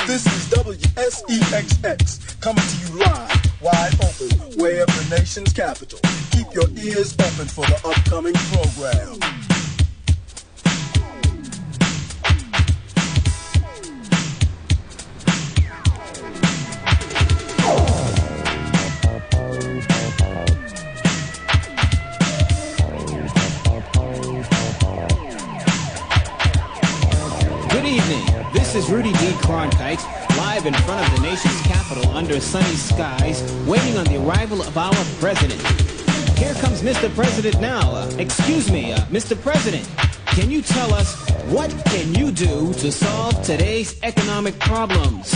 This is WSEXX coming to you live, wide open, way up the nation's capital. Keep your ears open for the upcoming program. Good evening. This is Rudy D. Cronkite, live in front of the nation's capital under sunny skies, waiting on the arrival of our president. Here comes Mr. President now. Excuse me, Mr. President, can you tell us what can you do to solve today's economic problems?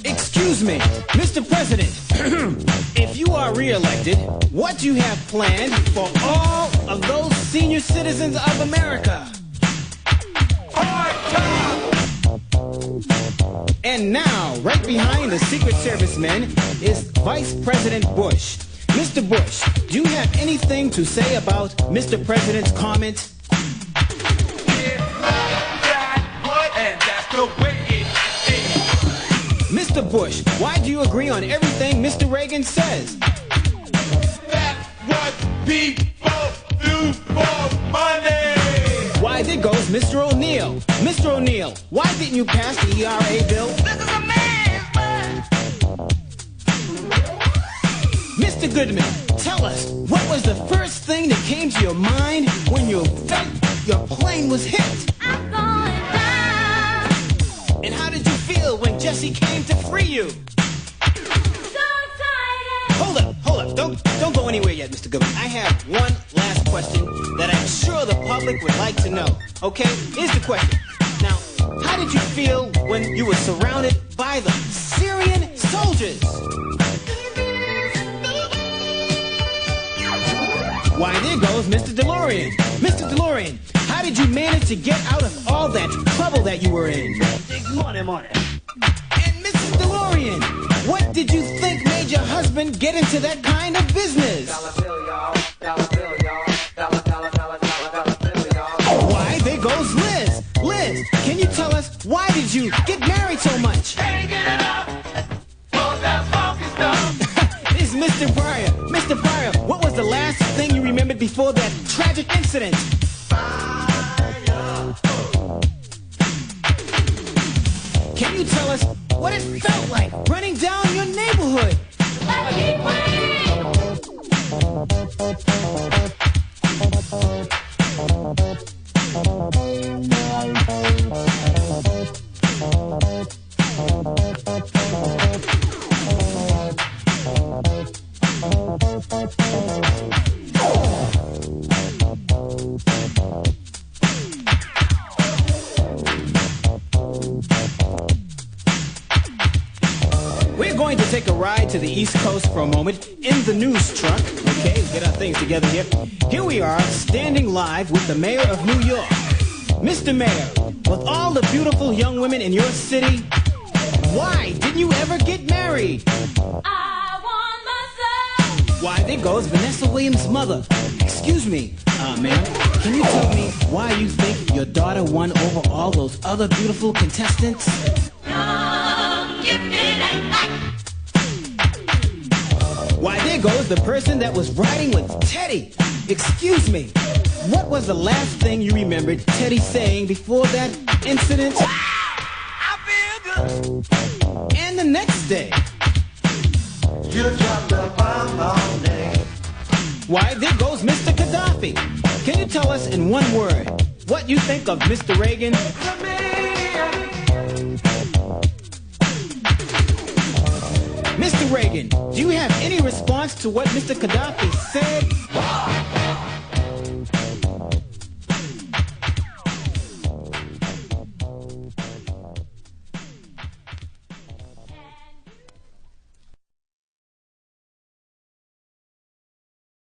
Excuse me, Mr. President, if you are re-elected, what do you have planned for all of those senior citizens of America? And now, right behind the Secret Service men is Vice President Bush. Mr. Bush, do you have anything to say about Mr. President's comment? Mr. Bush, why do you agree on everything Mr. Reagan says? That's what people do for money! Why, there goes Mr. O'Neill. Mr. O'Neill, why didn't you pass the ERA bill? This is a man's world! Mr. Goodman, tell us, what was the first thing that came to your mind when you felt your plane was hit? I'm going down! And how did you feel when Jesse came to free you? So excited! Hold up, don't go anywhere yet, Mr. Goodman. I have one last question that I'm sure the public would like to know. Okay, here's the question. Now, how did you feel when you were surrounded by the Syrian soldiers? Why, there goes Mr. DeLorean. Mr. DeLorean, how did you manage to get out of all that trouble that you were in? Money. And Mrs. DeLorean, what did you think made your husband get into that kind of business? Why, there goes Liz. Liz, can you tell us, why did you get married so much? It's Mr. Pryor. Mr. Pryor, what was the last thing you remembered before that tragic incident? Can you tell us what it felt like running down your neighborhood? We're going to take a ride to the East Coast for a moment in the news truck. Okay, get our things together here. Here we are, standing live with the mayor of New York. Mr. Mayor, with all the beautiful young women in your city, why didn't you ever get married? I want myself! Why, there goes Vanessa Williams' mother. Excuse me, ma'am, can you tell me why you think your daughter won over all those other beautiful contestants? Why, there goes the person that was riding with Teddy. Excuse me, what was the last thing you remembered Teddy saying before that incident? I feel good! And the next day? You dropped the bomb on me. Why, there goes Mr. Gaddafi. Can you tell us in one word what you think of Mr. Reagan? Mr. Reagan, do you have any response to what Mr. Gaddafi said?